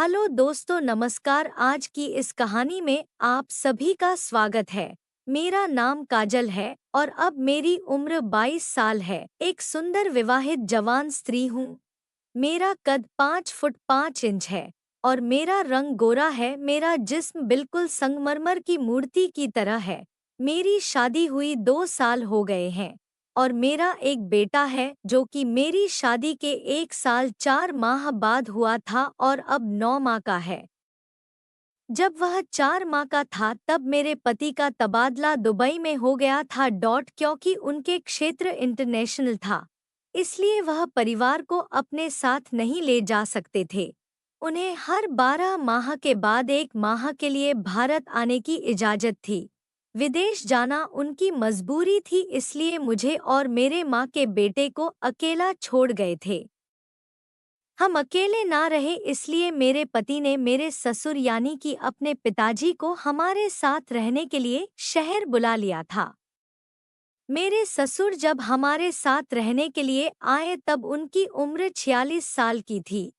Hello दोस्तों, नमस्कार। आज की इस कहानी में आप सभी का स्वागत है। मेरा नाम काजल है और अब मेरी उम्र 22 साल है। एक सुंदर विवाहित जवान स्त्री हूँ। मेरा कद 5 फुट 5 इंच है और मेरा रंग गोरा है। मेरा जिस्म बिल्कुल संगमरमर की मूर्ति की तरह है। मेरी शादी हुई 2 साल हो गए हैं और मेरा एक बेटा है जो कि मेरी शादी के 1 साल 4 माह बाद हुआ था और अब 9 माह का है। जब वह 4 माह का था तब मेरे पति का तबादला दुबई में हो गया था क्योंकि उनके क्षेत्र इंटरनेशनल था। इसलिए वह परिवार को अपने साथ नहीं ले जा सकते थे। उन्हें हर 12 माह के बाद 1 माह के लिए भारत आने की इजाज़त थी। विदेश जाना उनकी मजबूरी थी, इसलिए मुझे और मेरे माँ के बेटे को अकेला छोड़ गए थे। हम अकेले ना रहे, इसलिए मेरे पति ने मेरे ससुर यानी कि अपने पिताजी को हमारे साथ रहने के लिए शहर बुला लिया था। मेरे ससुर जब हमारे साथ रहने के लिए आए तब उनकी उम्र 46 साल की थी।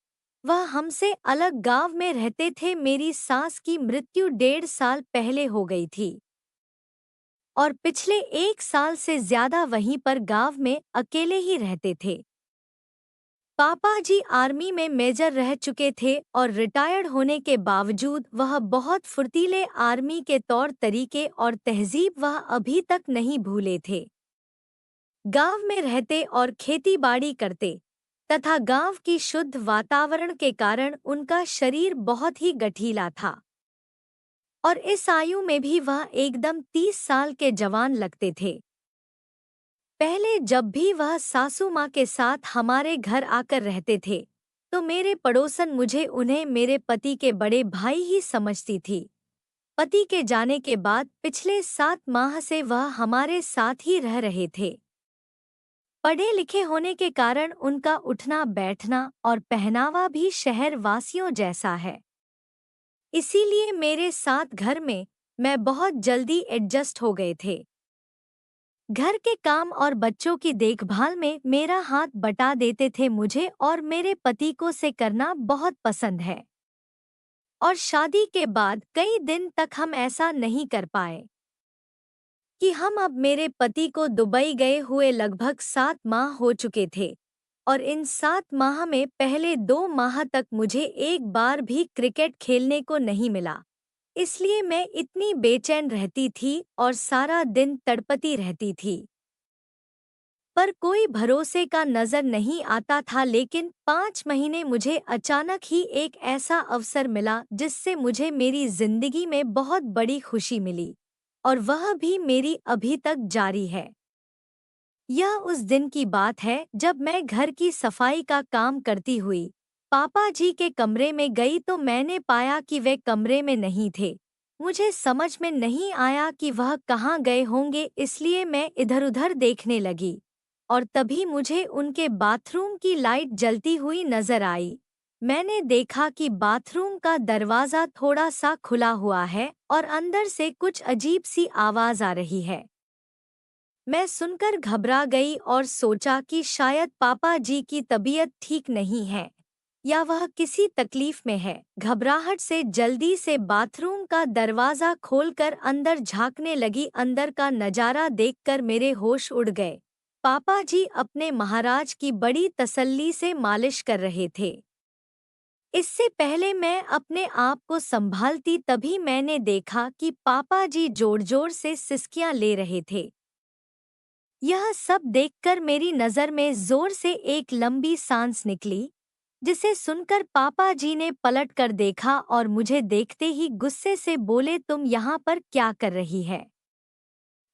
वह हमसे अलग गांव में रहते थे। मेरी सास की मृत्यु 1.5 साल पहले हो गई थी और पिछले 1 साल से ज्यादा वहीं पर गांव में अकेले ही रहते थे। पापा जी आर्मी में मेजर रह चुके थे और रिटायर्ड होने के बावजूद वह बहुत फुर्तीले आर्मी के तौर तरीके और तहजीब वह अभी तक नहीं भूले थे। गांव में रहते और खेती बाड़ी करते तथा गांव की शुद्ध वातावरण के कारण उनका शरीर बहुत ही गठीला था और इस आयु में भी वह एकदम 30 साल के जवान लगते थे। पहले जब भी वह सासू माँ के साथ हमारे घर आकर रहते थे तो मेरे पड़ोसन मुझे उन्हें मेरे पति के बड़े भाई ही समझती थी। पति के जाने के बाद पिछले 7 माह से वह हमारे साथ ही रह रहे थे। पढ़े लिखे होने के कारण उनका उठना बैठना और पहनावा भी शहर वासियों जैसा है। इसीलिए मेरे साथ घर में मैं बहुत जल्दी एडजस्ट हो गए थे। घर के काम और बच्चों की देखभाल में मेरा हाथ बटा देते थे। मुझे और मेरे पति को से करना बहुत पसंद है और शादी के बाद कई दिन तक हम ऐसा नहीं कर पाए कि हम अब मेरे पति को दुबई गए हुए लगभग 7 माह हो चुके थे और इन 7 माह में पहले 2 माह तक मुझे एक बार भी क्रिकेट खेलने को नहीं मिला। इसलिए मैं इतनी बेचैन रहती थी और सारा दिन तड़पती रहती थी। पर कोई भरोसे का नजर नहीं आता था, लेकिन 5 महीने मुझे अचानक ही एक ऐसा अवसर मिला जिससे मुझे मेरी जिंदगी में बहुत बड़ी खुशी मिली और वह भी मेरी अभी तक जारी है। यह उस दिन की बात है जब मैं घर की सफाई का काम करती हुई पापा जी के कमरे में गई तो मैंने पाया कि वे कमरे में नहीं थे। मुझे समझ में नहीं आया कि वह कहाँ गए होंगे, इसलिए मैं इधर-उधर देखने लगी और तभी मुझे उनके बाथरूम की लाइट जलती हुई नजर आई। मैंने देखा कि बाथरूम का दरवाजा थोड़ा सा खुला हुआ है और अंदर से कुछ अजीब सी आवाज आ रही है। मैं सुनकर घबरा गई और सोचा कि शायद पापा जी की तबीयत ठीक नहीं है या वह किसी तकलीफ में है। घबराहट से जल्दी से बाथरूम का दरवाजा खोलकर अंदर झांकने लगी। अंदर का नजारा देखकर मेरे होश उड़ गए। पापा जी अपने महाराज की बड़ी तसल्ली से मालिश कर रहे थे। इससे पहले मैं अपने आप को संभालती तभी मैंने देखा कि पापा जी जोर-जोर से सिसकियां ले रहे थे। यह सब देखकर मेरी नज़र में जोर से एक लंबी सांस निकली, जिसे सुनकर पापा जी ने पलट कर देखा और मुझे देखते ही गुस्से से बोले, तुम यहाँ पर क्या कर रही है?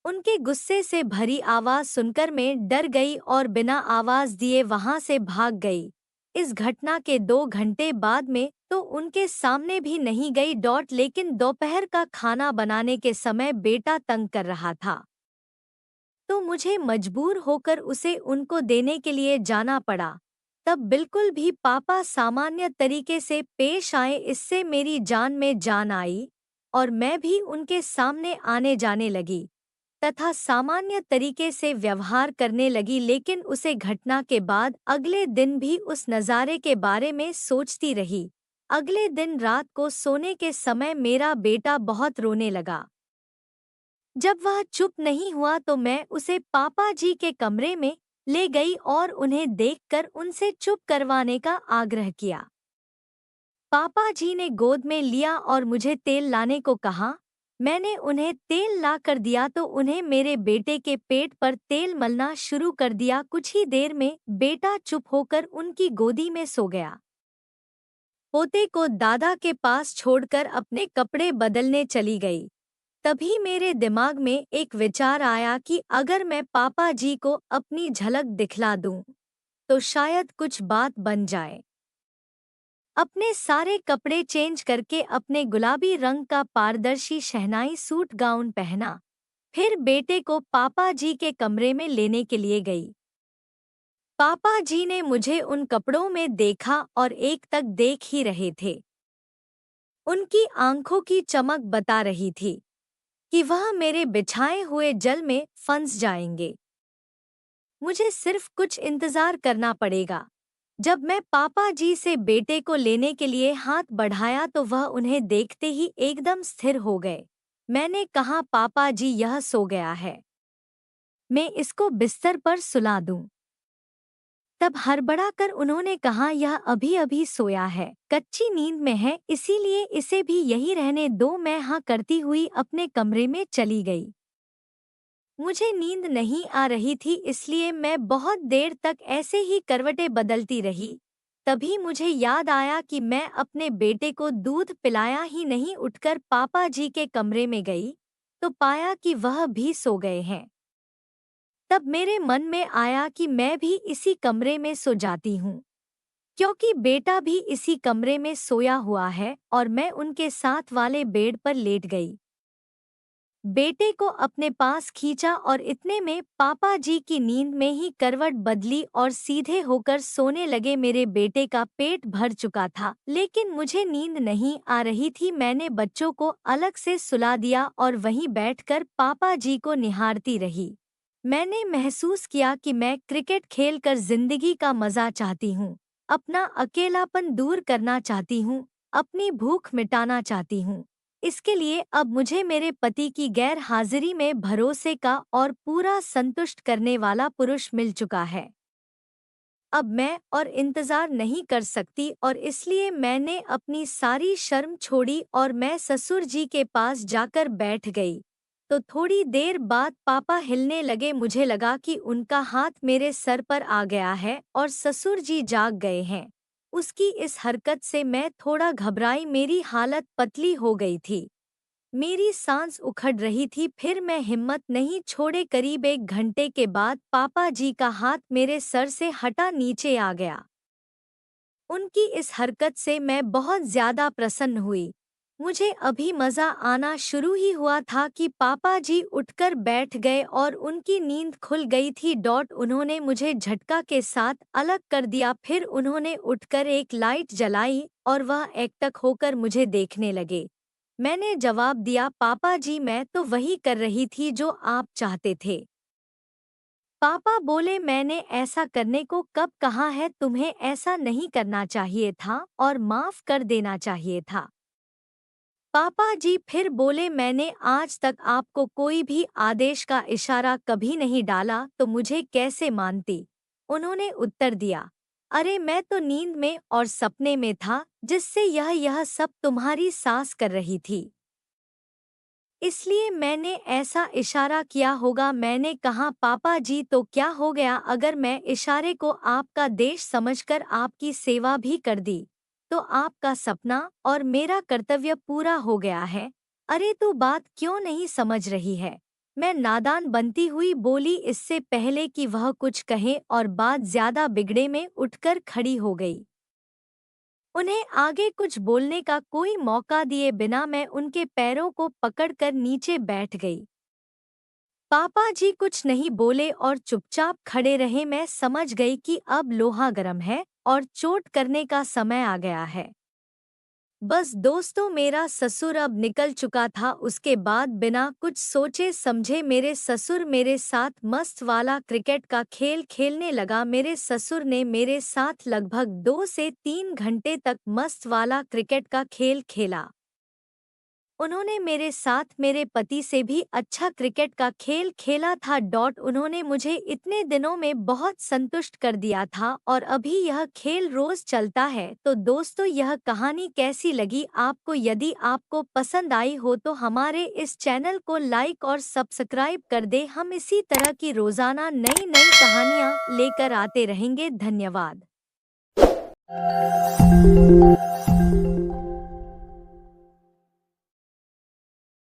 उनके गुस्से से भरी आवाज सुनकर मैं डर गई और बिना आवाज दिए वहां से भाग गई। इस घटना के 2 घंटे बाद में तो उनके सामने भी नहीं गई लेकिन दोपहर का खाना बनाने के समय बेटा तंग कर रहा था तो मुझे मजबूर होकर उसे उनको देने के लिए जाना पड़ा। तब बिल्कुल भी पापा सामान्य तरीके से पेश आए, इससे मेरी जान में जान आई और मैं भी उनके सामने आने जाने लगी तथा सामान्य तरीके से व्यवहार करने लगी। लेकिन उसे घटना के बाद अगले दिन भी उस नज़ारे के बारे में सोचती रही अगले दिन रात को सोने के समय मेरा बेटा बहुत रोने लगा। जब वह चुप नहीं हुआ तो मैं उसे पापा जी के कमरे में ले गई और उन्हें देखकर उनसे चुप करवाने का आग्रह किया। पापा जी ने गोद में लिया और मुझे तेल लाने को कहा। मैंने उन्हें तेल ला कर दिया तो उन्हें मेरे बेटे के पेट पर तेल मलना शुरू कर दिया। कुछ ही देर में बेटा चुप होकर उनकी गोदी में सो गया। पोते को दादा के पास छोड़कर अपने कपड़े बदलने चली गई। तभी मेरे दिमाग में एक विचार आया कि अगर मैं पापा जी को अपनी झलक दिखला दूं, तो शायद कुछ बात बन जाए। अपने सारे कपड़े चेंज करके अपने गुलाबी रंग का पारदर्शी शहनाई सूट गाउन पहना, फिर बेटे को पापा जी के कमरे में लेने के लिए गई। पापा जी ने मुझे उन कपड़ों में देखा और एक तक देख ही रहे थे। उनकी आंखों की चमक बता रही थी कि वह मेरे बिछाए हुए जल में फंस जाएंगे। मुझे सिर्फ कुछ इंतजार करना पड़ेगा। जब मैं पापा जी से बेटे को लेने के लिए हाथ बढ़ाया तो वह उन्हें देखते ही एकदम स्थिर हो गए। मैंने कहा, पापा जी यह सो गया है, मैं इसको बिस्तर पर सुला दूं। तब हड़बड़ाकर उन्होंने कहा, यह अभी अभी सोया है, कच्ची नींद में है, इसीलिए इसे भी यही रहने दो। मैं हाँ करती हुई अपने कमरे में चली गई। मुझे नींद नहीं आ रही थी, इसलिए मैं बहुत देर तक ऐसे ही करवटें बदलती रही। तभी मुझे याद आया कि मैं अपने बेटे को दूध पिलाया ही नहीं। उठकर पापा जी के कमरे में गई तो पाया कि वह भी सो गए हैं। तब मेरे मन में आया कि मैं भी इसी कमरे में सो जाती हूँ, क्योंकि बेटा भी इसी कमरे में सोया हुआ है, और मैं उनके साथ वाले बेड पर लेट गई। बेटे को अपने पास खींचा और इतने में पापा जी की नींद में ही करवट बदली और सीधे होकर सोने लगे। मेरे बेटे का पेट भर चुका था, लेकिन मुझे नींद नहीं आ रही थी। मैंने बच्चों को अलग से सुला दिया और वहीं बैठकर पापा जी को निहारती रही। मैंने महसूस किया कि मैं क्रिकेट खेलकर जिंदगी का मजा चाहती हूँ, अपना अकेलापन दूर करना चाहती हूँ, अपनी भूख मिटाना चाहती हूँ। इसके लिए अब मुझे मेरे पति की गैर हाजिरी में भरोसे का और पूरा संतुष्ट करने वाला पुरुष मिल चुका है। अब मैं और इंतजार नहीं कर सकती और इसलिए मैंने अपनी सारी शर्म छोड़ी और मैं ससुर जी के पास जाकर बैठ गई। तो थोड़ी देर बाद पापा हिलने लगे। मुझे लगा कि उनका हाथ मेरे सर पर आ गया है और ससुर जी जाग गए हैं। उसकी इस हरकत से मैं थोड़ा घबराई। मेरी हालत पतली हो गई थी, मेरी सांस उखड़ रही थी। फिर मैं हिम्मत नहीं छोड़े करीब 1 घंटे के बाद पापा जी का हाथ मेरे सर से हटा नीचे आ गया। उनकी इस हरकत से मैं बहुत ज्यादा प्रसन्न हुई। मुझे अभी मजा आना शुरू ही हुआ था कि पापा जी उठकर बैठ गए और उनकी नींद खुल गई थी। उन्होंने मुझे झटका के साथ अलग कर दिया। फिर उन्होंने उठकर एक लाइट जलाई और वह एकटक होकर मुझे देखने लगे। मैंने जवाब दिया, पापा जी मैं तो वही कर रही थी जो आप चाहते थे। पापा बोले, मैंने ऐसा करने को कब कहा है, तुम्हें ऐसा नहीं करना चाहिए था और माफ कर देना चाहिए था। पापा जी फिर बोले, मैंने आज तक आपको कोई भी आदेश का इशारा कभी नहीं डाला तो मुझे कैसे मानती। उन्होंने उत्तर दिया, अरे मैं तो नींद में और सपने में था, जिससे यह सब तुम्हारी सास कर रही थी, इसलिए मैंने ऐसा इशारा किया होगा। मैंने कहा, पापा जी तो क्या हो गया अगर मैं इशारे को आपका देश समझकर आपकी सेवा भी कर दी, तो आपका सपना और मेरा कर्तव्य पूरा हो गया है। अरे तू बात क्यों नहीं समझ रही है, मैं नादान बनती हुई बोली। इससे पहले कि वह कुछ कहे और बात ज्यादा बिगड़े में उठकर खड़ी हो गई। उन्हें आगे कुछ बोलने का कोई मौका दिए बिना मैं उनके पैरों को पकड़कर नीचे बैठ गई। पापा जी कुछ नहीं बोले और चुपचाप खड़े रहे। मैं समझ गई कि अब लोहा गर्म है और चोट करने का समय आ गया है। बस दोस्तों, मेरा ससुर अब निकल चुका था। उसके बाद बिना कुछ सोचे समझे मेरे ससुर मेरे साथ मस्त वाला क्रिकेट का खेल खेलने लगा। मेरे ससुर ने मेरे साथ लगभग 2 से 3 घंटे तक मस्त वाला क्रिकेट का खेल खेला। उन्होंने मेरे साथ मेरे पति से भी अच्छा क्रिकेट का खेल खेला था। उन्होंने मुझे इतने दिनों में बहुत संतुष्ट कर दिया था और अभी यह खेल रोज चलता है। तो दोस्तों, यह कहानी कैसी लगी आपको? यदि आपको पसंद आई हो तो हमारे इस चैनल को लाइक और सब्सक्राइब कर दे। हम इसी तरह की रोजाना नई नई कहानियाँ लेकर आते रहेंगे। धन्यवाद।